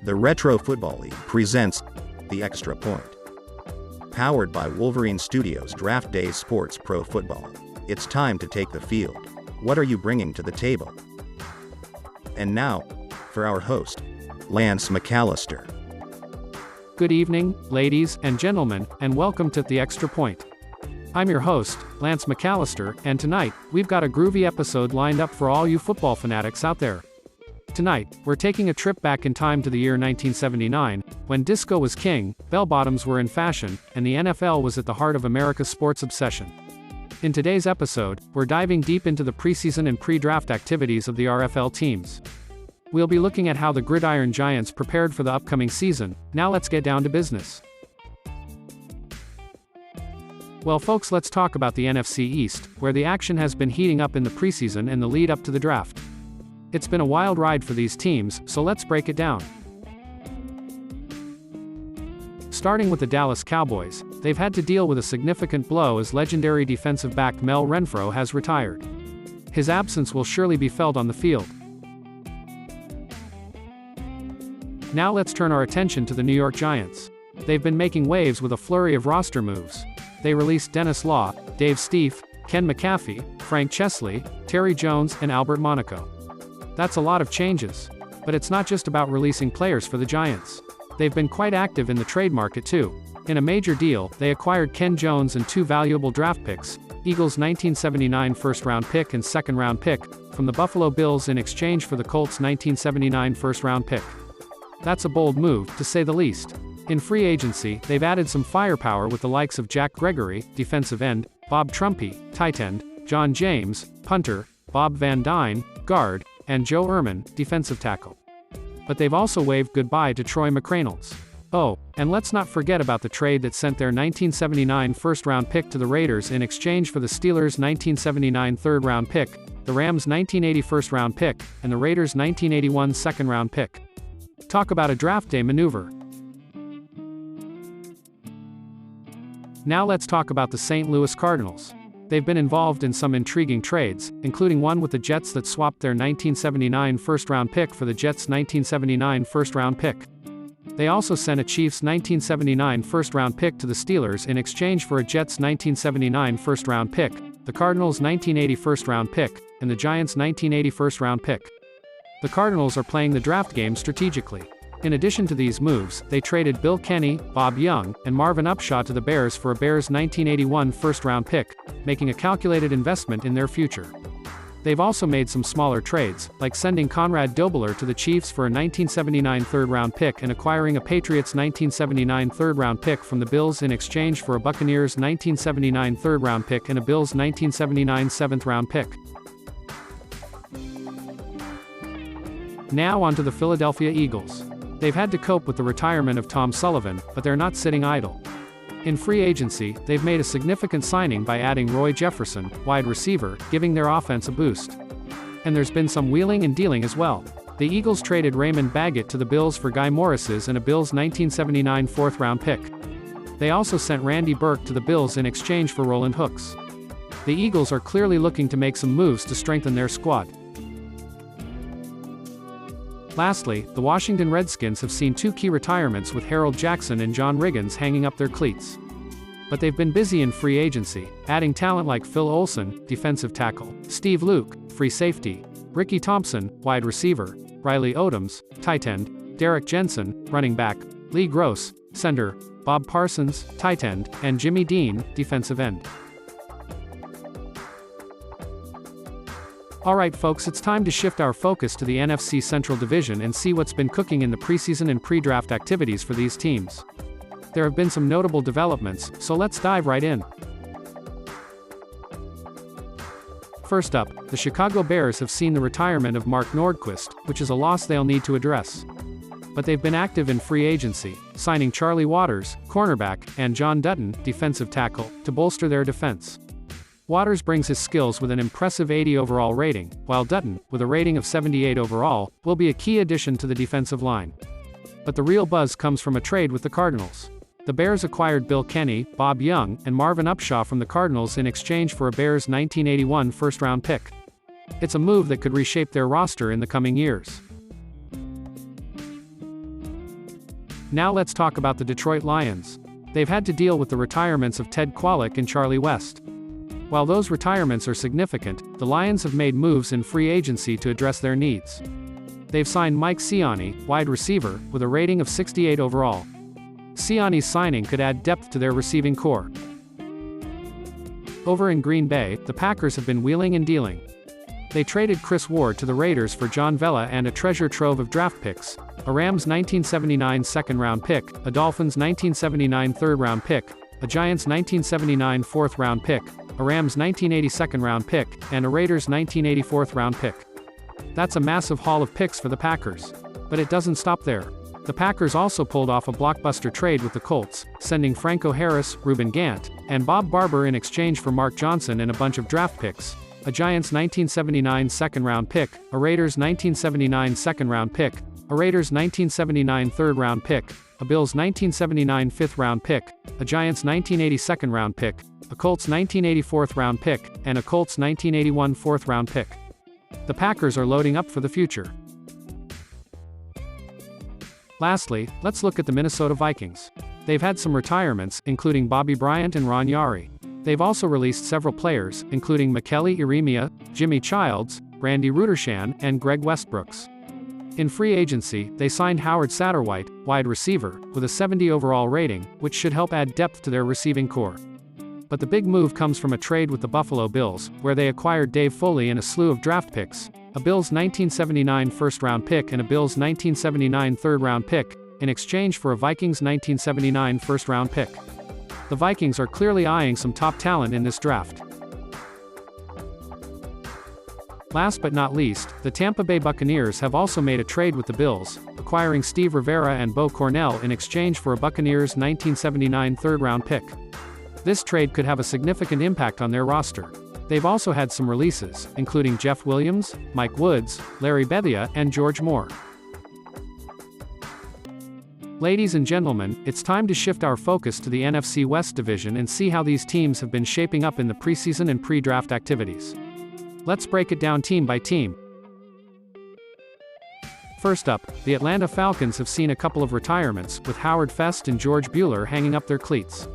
The Retro Football League presents The Extra Point. Powered by Wolverine Studios Draft Day Sports Pro Football. It's time to take the field. What are you bringing to the table? And now, for our host, Lance McAllister. Good evening, ladies and gentlemen, and welcome to The Extra Point. I'm your host, Lance McAllister, and tonight, we've got a groovy episode lined up for all you football fanatics out there. Tonight, we're taking a trip back in time to the year 1979, when disco was king, bell-bottoms were in fashion, and the NFL was at the heart of America's sports obsession. In today's episode, we're diving deep into the preseason and pre-draft activities of the RFL teams. We'll be looking at how the Gridiron Giants prepared for the upcoming season. Now let's get down to business. Well folks, let's talk about the NFC East, where the action has been heating up in the preseason and the lead up to the draft. It's been a wild ride for these teams, so let's break it down. Starting with the Dallas Cowboys, they've had to deal with a significant blow as legendary defensive back Mel Renfro has retired. His absence will surely be felt on the field. Now let's turn our attention to the New York Giants. They've been making waves with a flurry of roster moves. They released Dennis Law, Dave Stieff, Ken McCaffrey, Frank Chesley, Terry Jones, and Albert Monaco. That's a lot of changes. But it's not just about releasing players for the Giants. They've been quite active in the trade market too. In a major deal, they acquired Ken Jones and two valuable draft picks, Eagles' 1979 first-round pick and second-round pick, from the Buffalo Bills in exchange for the Colts' 1979 first-round pick. That's a bold move, to say the least. In free agency, they've added some firepower with the likes of Jack Gregory, defensive end, Bob Trumpy, tight end, John James, punter, Bob Van Dyne, guard, and Joe Ehrman, defensive tackle. But they've also waved goodbye to Troy McReynolds. Oh, and let's not forget about the trade that sent their 1979 first-round pick to the Raiders in exchange for the Steelers' 1979 third-round pick, the Rams' 1980 first-round pick, and the Raiders' 1981 second-round pick. Talk about a draft day maneuver. Now let's talk about the St. Louis Cardinals. They've been involved in some intriguing trades, including one with the Jets that swapped their 1979 first-round pick for the Jets' 1979 first-round pick. They also sent a Chiefs' 1979 first-round pick to the Steelers in exchange for a Jets' 1979 first-round pick, the Cardinals' 1980 first-round pick, and the Giants' 1980 first-round pick. The Cardinals are playing the draft game strategically. In addition to these moves, they traded Bill Kenny, Bob Young, and Marvin Upshaw to the Bears for a Bears 1981 first-round pick, making a calculated investment in their future. They've also made some smaller trades, like sending Conrad Dobler to the Chiefs for a 1979 third-round pick and acquiring a Patriots 1979 third-round pick from the Bills in exchange for a Buccaneers 1979 third-round pick and a Bills 1979 seventh-round pick. Now on to the Philadelphia Eagles. They've had to cope with the retirement of Tom Sullivan, but they're not sitting idle. In free agency, they've made a significant signing by adding Roy Jefferson, wide receiver, giving their offense a boost. And there's been some wheeling and dealing as well. The Eagles traded Raymond Baggett to the Bills for Guy Morris's and a Bills 1979 fourth-round pick. They also sent Randy Burke to the Bills in exchange for Roland Hooks. The Eagles are clearly looking to make some moves to strengthen their squad. Lastly, the Washington Redskins have seen two key retirements with Harold Jackson and John Riggins hanging up their cleats. But they've been busy in free agency, adding talent like Phil Olsen, defensive tackle, Steve Luke, free safety, Ricky Thompson, wide receiver, Riley Odoms, tight end, Derek Jensen, running back, Lee Gross, center, Bob Parsons, tight end, and Jimmy Dean, defensive end. Alright folks, it's time to shift our focus to the NFC Central Division and see what's been cooking in the preseason and pre-draft activities for these teams. There have been some notable developments, so let's dive right in. First up, the Chicago Bears have seen the retirement of Mark Nordquist, which is a loss they'll need to address. But they've been active in free agency, signing Charlie Waters, cornerback, and John Dutton, defensive tackle, to bolster their defense. Waters brings his skills with an impressive 80 overall rating, while Dutton, with a rating of 78 overall, will be a key addition to the defensive line. But the real buzz comes from a trade with the Cardinals. The Bears acquired Bill Kenny, Bob Young, and Marvin Upshaw from the Cardinals in exchange for a Bears 1981 first-round pick. It's a move that could reshape their roster in the coming years. Now let's talk about the Detroit Lions. They've had to deal with the retirements of Ted Kwolek and Charlie West. While those retirements are significant, the Lions have made moves in free agency to address their needs. They've signed Mike Siani, wide receiver, with a rating of 68 overall. Siani's signing could add depth to their receiving core. Over in Green Bay, the Packers have been wheeling and dealing. They traded Chris Ward to the Raiders for John Vella and a treasure trove of draft picks, a Rams 1979 second-round pick, a Dolphins 1979 third-round pick, a Giants 1979 fourth-round pick, a Rams 1980 second-round pick, and a Raiders 1980 fourth-round pick. That's a massive haul of picks for the Packers. But it doesn't stop there. The Packers also pulled off a blockbuster trade with the Colts, sending Franco Harris, Reuben Gant, and Bob Barber in exchange for Mark Johnson and a bunch of draft picks, a Giants 1979 second-round pick, a Raiders 1979 second-round pick, a Raiders 1979 third-round pick, a Bills 1979 fifth-round pick, a Giants 1980 second-round pick, a Colts 1980 fourth-round pick, and a Colts 1981 fourth-round pick. The Packers are loading up for the future. Lastly, let's look at the Minnesota Vikings. They've had some retirements, including Bobby Bryant and Ron Yari. They've also released several players, including Michele Iremia, Jimmy Childs, Randy Rudershan, and Greg Westbrooks. In free agency, they signed Howard Satterwhite, wide receiver, with a 70 overall rating, which should help add depth to their receiving core. But the big move comes from a trade with the Buffalo Bills, where they acquired Dave Foley and a slew of draft picks, a Bills 1979 first-round pick and a Bills 1979 third-round pick, in exchange for a Vikings 1979 first-round pick. The Vikings are clearly eyeing some top talent in this draft. Last but not least, the Tampa Bay Buccaneers have also made a trade with the Bills, acquiring Steve Rivera and Bo Cornell in exchange for a Buccaneers 1979 third-round pick. This trade could have a significant impact on their roster. They've also had some releases, including Jeff Williams, Mike Woods, Larry Bethia, and George Moore. Ladies and gentlemen, it's time to shift our focus to the NFC West Division and see how these teams have been shaping up in the preseason and pre-draft activities. Let's break it down team by team. First up, the Atlanta Falcons have seen a couple of retirements, with Howard Fest and George Bueller hanging up their cleats.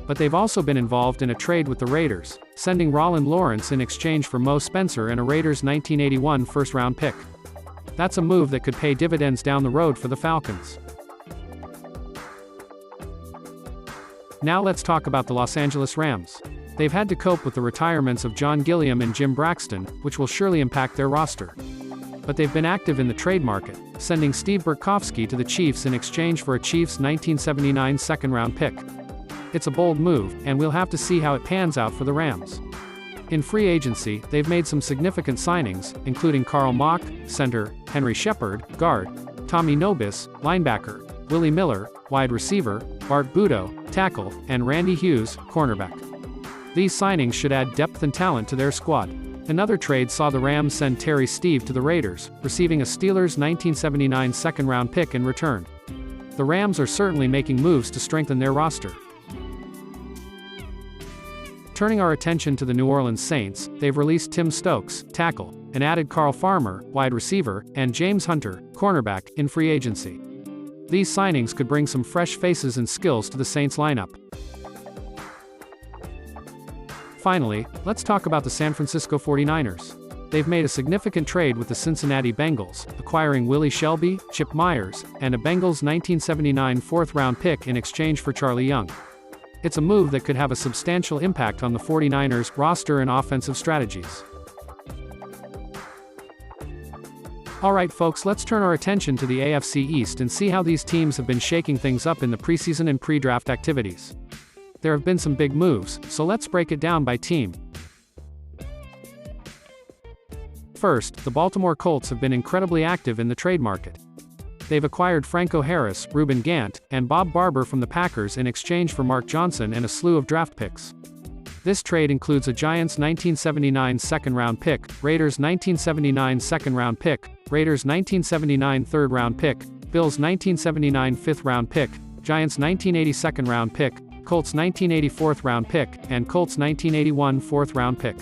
But they've also been involved in a trade with the Raiders, sending Roland Lawrence in exchange for Mo Spencer and a Raiders 1981 first-round pick. That's a move that could pay dividends down the road for the Falcons. Now let's talk about the Los Angeles Rams. They've had to cope with the retirements of John Gilliam and Jim Braxton, which will surely impact their roster. But they've been active in the trade market, sending Steve Burkowski to the Chiefs in exchange for a Chiefs 1979 second-round pick. It's a bold move, and we'll have to see how it pans out for the Rams. In free agency, they've made some significant signings, including Carl Mock, center, Henry Shepard, guard, Tommy Nobis, linebacker, Willie Miller, wide receiver, Bart Budo, tackle, and Randy Hughes, cornerback. These signings should add depth and talent to their squad. Another trade saw the Rams send Terry Steve to the Raiders, receiving a Steelers 1979 second-round pick in return. The Rams are certainly making moves to strengthen their roster. Turning our attention to the New Orleans Saints, they've released Tim Stokes, tackle, and added Carl Farmer, wide receiver, and James Hunter, cornerback, in free agency. These signings could bring some fresh faces and skills to the Saints lineup. Finally, let's talk about the San Francisco 49ers. They've made a significant trade with the Cincinnati Bengals, acquiring Willie Shelby, Chip Myers, and a Bengals 1979 fourth-round pick in exchange for Charlie Young. It's a move that could have a substantial impact on the 49ers' roster and offensive strategies. Alright folks, let's turn our attention to the AFC East and see how these teams have been shaking things up in the preseason and pre-draft activities. There have been some big moves, so let's break it down by team. First, the Baltimore Colts have been incredibly active in the trade market. They've acquired Franco Harris, Reuben Gant, and Bob Barber from the Packers in exchange for Mark Johnson and a slew of draft picks. This trade includes a Giants 1979 second-round pick, Raiders 1979 second-round pick, Raiders 1979 third-round pick, Bills 1979 fifth-round pick, Giants 1980 second-round pick, Colts 1980 fourth-round pick, and Colts 1981 fourth-round pick.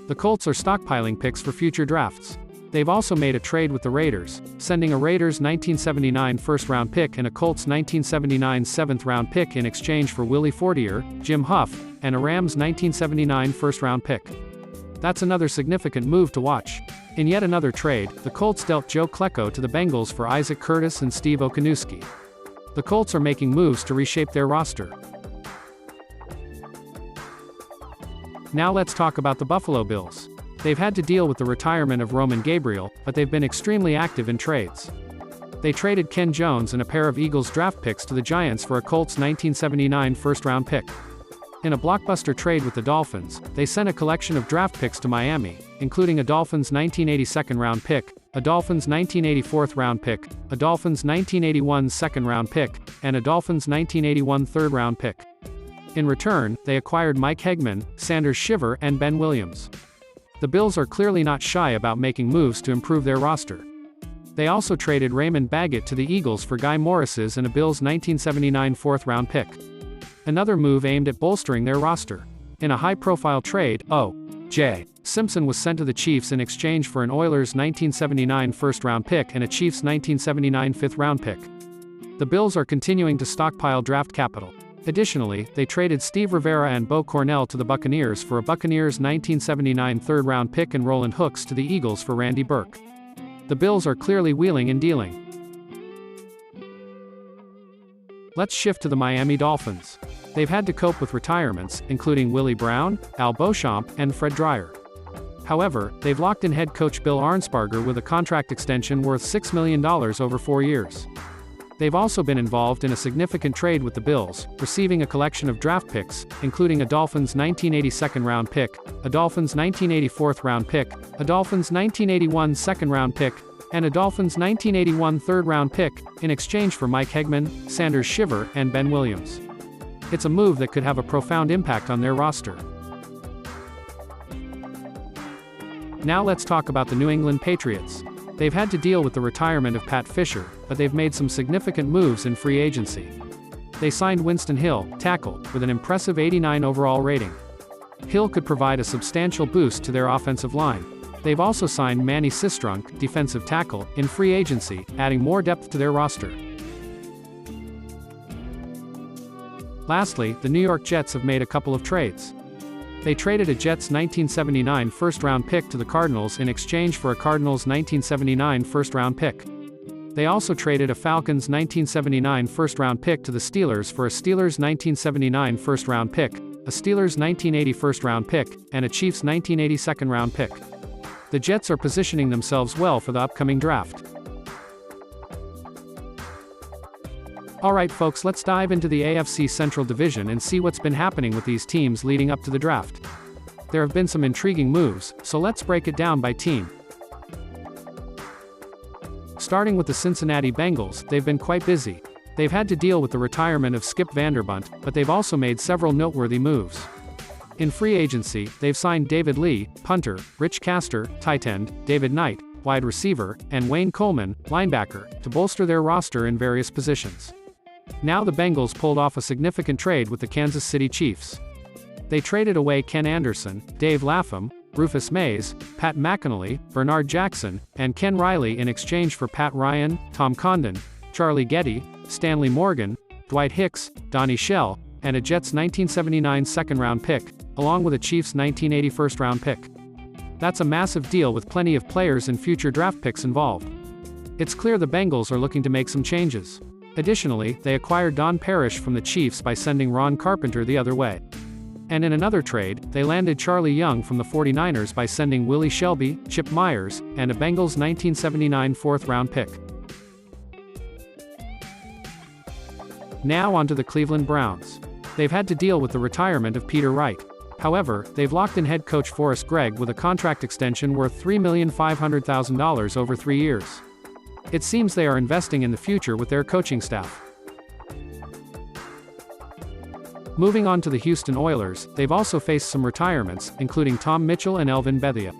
The Colts are stockpiling picks for future drafts. They've also made a trade with the Raiders, sending a Raiders 1979 first-round pick and a Colts 1979 seventh-round pick in exchange for Willie Fortier, Jim Huff, and a Rams 1979 first-round pick. That's another significant move to watch. In yet another trade, the Colts dealt Joe Klecko to the Bengals for Isaac Curtis and Steve Okanuski. The Colts are making moves to reshape their roster. Now let's talk about the Buffalo Bills. They've had to deal with the retirement of Roman Gabriel, but they've been extremely active in trades. They traded Ken Jones and a pair of Eagles draft picks to the Giants for a Colts 1979 first-round pick. In a blockbuster trade with the Dolphins, they sent a collection of draft picks to Miami, including a Dolphins 1980 second-round pick, a Dolphins 1980 fourth-round pick, a Dolphins 1981 second-round pick, and a Dolphins 1981 third-round pick. In return, they acquired Mike Hegman, Sanders Shiver, and Ben Williams. The Bills are clearly not shy about making moves to improve their roster. They also traded Raymond Baggett to the Eagles for Guy Morris's and a Bills 1979 fourth-round pick. Another move aimed at bolstering their roster. In a high-profile trade, O.J. Simpson was sent to the Chiefs in exchange for an Oilers 1979 first-round pick and a Chiefs 1979 fifth-round pick. The Bills are continuing to stockpile draft capital. Additionally, they traded Steve Rivera and Bo Cornell to the Buccaneers for a Buccaneers 1979 third-round pick and Roland Hooks to the Eagles for Randy Burke. The Bills are clearly wheeling and dealing. Let's shift to the Miami Dolphins. They've had to cope with retirements, including Willie Brown, Al Beauchamp, and Fred Dreyer. However, they've locked in head coach Bill Arnsparger with a contract extension worth $6 million over 4 years. They've also been involved in a significant trade with the Bills, receiving a collection of draft picks, including a Dolphins 1980 second-round pick, a Dolphins 1980 fourth-round pick, a Dolphins 1981 second-round pick, and a Dolphins 1981 third-round pick, in exchange for Mike Hegman, Sanders Shiver, and Ben Williams. It's a move that could have a profound impact on their roster. Now let's talk about the New England Patriots. They've had to deal with the retirement of Pat Fisher, but they've made some significant moves in free agency. They signed Winston Hill, tackle, with an impressive 89 overall rating. Hill could provide a substantial boost to their offensive line. They've also signed Manny Sistrunk, defensive tackle, in free agency, adding more depth to their roster. Lastly, the New York Jets have made a couple of trades. They traded a Jets 1979 first-round pick to the Cardinals in exchange for a Cardinals 1979 first-round pick. They also traded a Falcons 1979 first-round pick to the Steelers for a Steelers 1979 first-round pick, a Steelers 1980 first-round pick, and a Chiefs 1980 second-round pick. The Jets are positioning themselves well for the upcoming draft. Alright folks, let's dive into the AFC Central Division and see what's been happening with these teams leading up to the draft. There have been some intriguing moves, so let's break it down by team. Starting with the Cincinnati Bengals, they've been quite busy. They've had to deal with the retirement of Skip Vanderbunt, but they've also made several noteworthy moves. In free agency, they've signed David Lee, punter, Rich Castor, tight end, David Knight, wide receiver, and Wayne Coleman, linebacker, to bolster their roster in various positions. Now the Bengals pulled off a significant trade with the Kansas City Chiefs. They traded away Ken Anderson, Dave Lapham, Rufus Mays, Pat McAnally, Bernard Jackson, and Ken Riley in exchange for Pat Ryan, Tom Condon, Charlie Getty, Stanley Morgan, Dwight Hicks, Donnie Shell, and a Jets 1979 second-round pick, along with a Chiefs 1980 first-round pick. That's a massive deal with plenty of players and future draft picks involved. It's clear the Bengals are looking to make some changes. Additionally, they acquired Don Parrish from the Chiefs by sending Ron Carpenter the other way. And in another trade, they landed Charlie Young from the 49ers by sending Willie Shelby, Chip Myers, and a Bengals 1979 fourth-round pick. Now onto the Cleveland Browns. They've had to deal with the retirement of Peter Wright. However, they've locked in head coach Forrest Gregg with a contract extension worth $3,500,000 over 3 years. It seems they are investing in the future with their coaching staff. Moving on to the Houston Oilers, they've also faced some retirements, including Tom Mitchell and Elvin Bethia.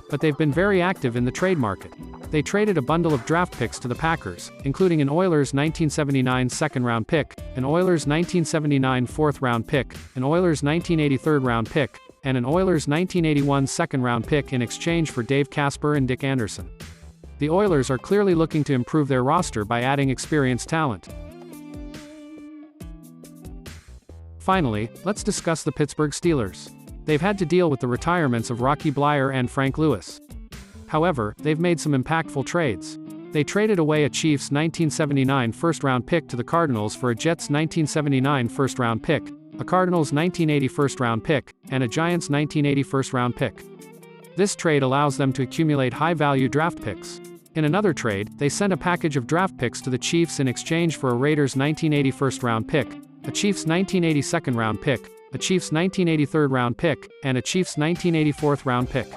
But they've been very active in the trade market. They traded a bundle of draft picks to the Packers, including an Oilers 1979 second-round pick, an Oilers 1979 fourth-round pick, an Oilers 1980 third-round pick, and an Oilers 1981 second-round pick in exchange for Dave Casper and Dick Anderson. The Oilers are clearly looking to improve their roster by adding experienced talent. Finally, let's discuss the Pittsburgh Steelers. They've had to deal with the retirements of Rocky Bleier and Frank Lewis. However, they've made some impactful trades. They traded away a Chiefs 1979 first-round pick to the Cardinals for a Jets 1979 first-round pick, a Cardinals 1980 first-round pick, and a Giants 1980 first-round pick. This trade allows them to accumulate high-value draft picks. In another trade, they sent a package of draft picks to the Chiefs in exchange for a Raiders 1980 first-round pick, a Chiefs 1980 second-round pick, a Chiefs 1980 third-round pick, and a Chiefs 1980 fourth-round pick.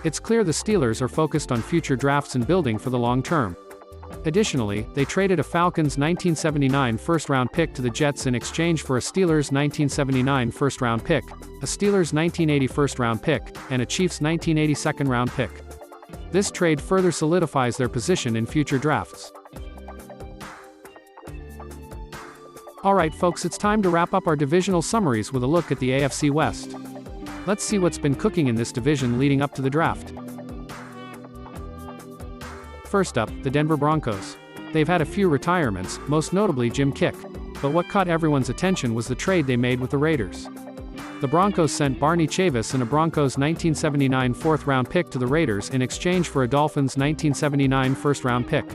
It's clear the Steelers are focused on future drafts and building for the long term. Additionally, they traded a Falcons 1979 first-round pick to the Jets in exchange for a Steelers 1979 first-round pick, a Steelers 1980 first-round pick, and a Chiefs 1980 second-round pick. This trade further solidifies their position in future drafts. Alright folks, it's time to wrap up our divisional summaries with a look at the AFC West. Let's see what's been cooking in this division leading up to the draft. First up, the Denver Broncos. They've had a few retirements, most notably Jim Kick. But what caught everyone's attention was the trade they made with the Raiders. The Broncos sent Barney Chavis and a Broncos 1979 fourth-round pick to the Raiders in exchange for a Dolphins 1979 first-round pick.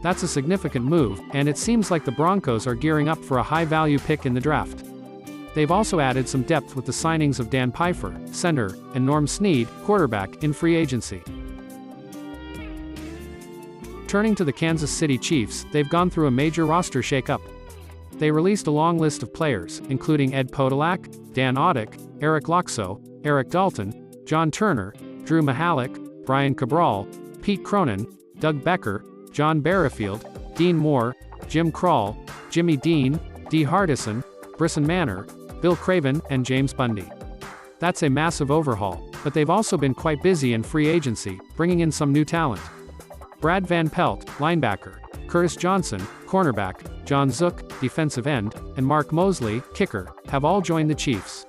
That's a significant move, and it seems like the Broncos are gearing up for a high-value pick in the draft. They've also added some depth with the signings of Dan Pfeiffer, center, and Norm Snead, quarterback, in free agency. Turning to the Kansas City Chiefs, they've gone through a major roster shakeup. They released a long list of players, including Ed Podolak, Dan Audick, Eric Loxo, Eric Dalton, John Turner, Drew Mahalik, Brian Cabral, Pete Cronin, Doug Becker, John Barrafield, Dean Moore, Jim Krall, Jimmy Dean, Dee Hardison, Brisson Manor, Bill Craven, and James Bundy. That's a massive overhaul, but they've also been quite busy in free agency, bringing in some new talent. Brad Van Pelt, linebacker, Curtis Johnson, cornerback, John Zook, defensive end, and Mark Mosley, kicker, have all joined the Chiefs.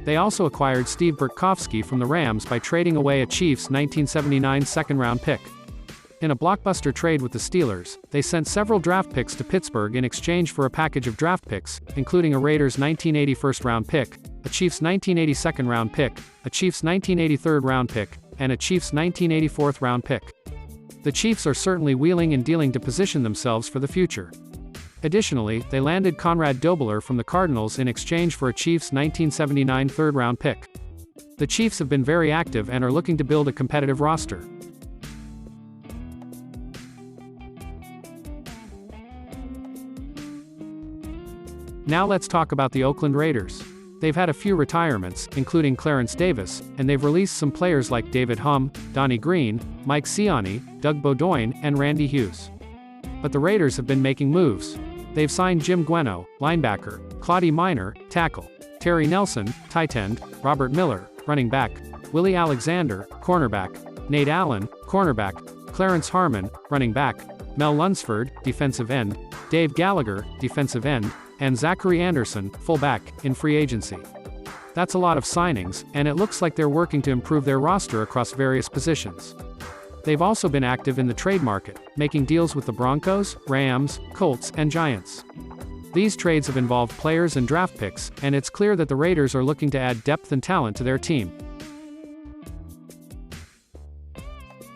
They also acquired Steve Burkowski from the Rams by trading away a Chiefs 1979 second-round pick. In a blockbuster trade with the Steelers, they sent several draft picks to Pittsburgh in exchange for a package of draft picks, including a Raiders 1980 first-round pick, a Chiefs 1980 second-round pick, a Chiefs 1980 third-round pick, and a Chiefs 1980 fourth-round pick. The Chiefs are certainly wheeling and dealing to position themselves for the future. Additionally, they landed Conrad Dobler from the Cardinals in exchange for a Chiefs 1979 third-round pick. The Chiefs have been very active and are looking to build a competitive roster. Now let's talk about the Oakland Raiders. They've had a few retirements, including Clarence Davis, and they've released some players like David Humm, Donnie Green, Mike Siani, Doug Beaudoin, and Randy Hughes. But the Raiders have been making moves. They've signed Jim Gueno, linebacker, Claudie Miner, tackle, Terry Nelson, tight end, Robert Miller, running back, Willie Alexander, cornerback, Nate Allen, cornerback, Clarence Harmon, running back, Mel Lunsford, defensive end, Dave Gallagher, defensive end, and Zachary Anderson, fullback, in free agency. That's a lot of signings, and it looks like they're working to improve their roster across various positions. They've also been active in the trade market, making deals with the Broncos, Rams, Colts, and Giants. These trades have involved players and draft picks, and it's clear that the Raiders are looking to add depth and talent to their team.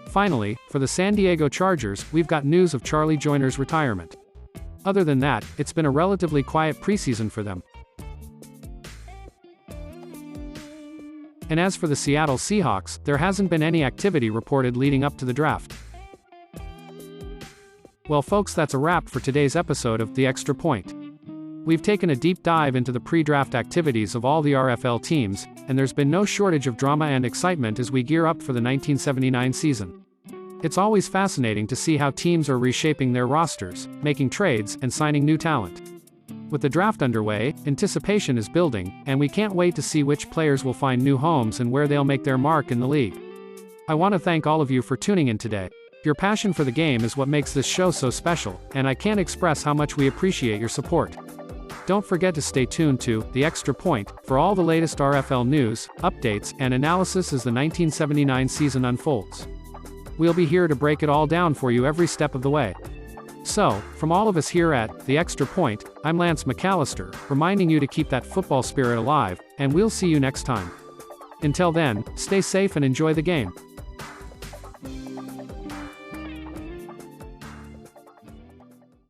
Finally, for the San Diego Chargers, we've got news of Charlie Joyner's retirement. Other than that, it's been a relatively quiet preseason for them. And as for the Seattle Seahawks, there hasn't been any activity reported leading up to the draft. Well folks, that's a wrap for today's episode of The Extra Point. We've taken a deep dive into the pre-draft activities of all the RFL teams, and there's been no shortage of drama and excitement as we gear up for the 1979 season. It's always fascinating to see how teams are reshaping their rosters, making trades, and signing new talent. With the draft underway, anticipation is building, and we can't wait to see which players will find new homes and where they'll make their mark in the league. I want to thank all of you for tuning in today. Your passion for the game is what makes this show so special, and I can't express how much we appreciate your support. Don't forget to stay tuned to The Extra Point for all the latest RFL news, updates, and analysis as the 1979 season unfolds. We'll be here to break it all down for you every step of the way. So, from all of us here at The Extra Point, I'm Lance McAllister, reminding you to keep that football spirit alive, and we'll see you next time. Until then, stay safe and enjoy the game.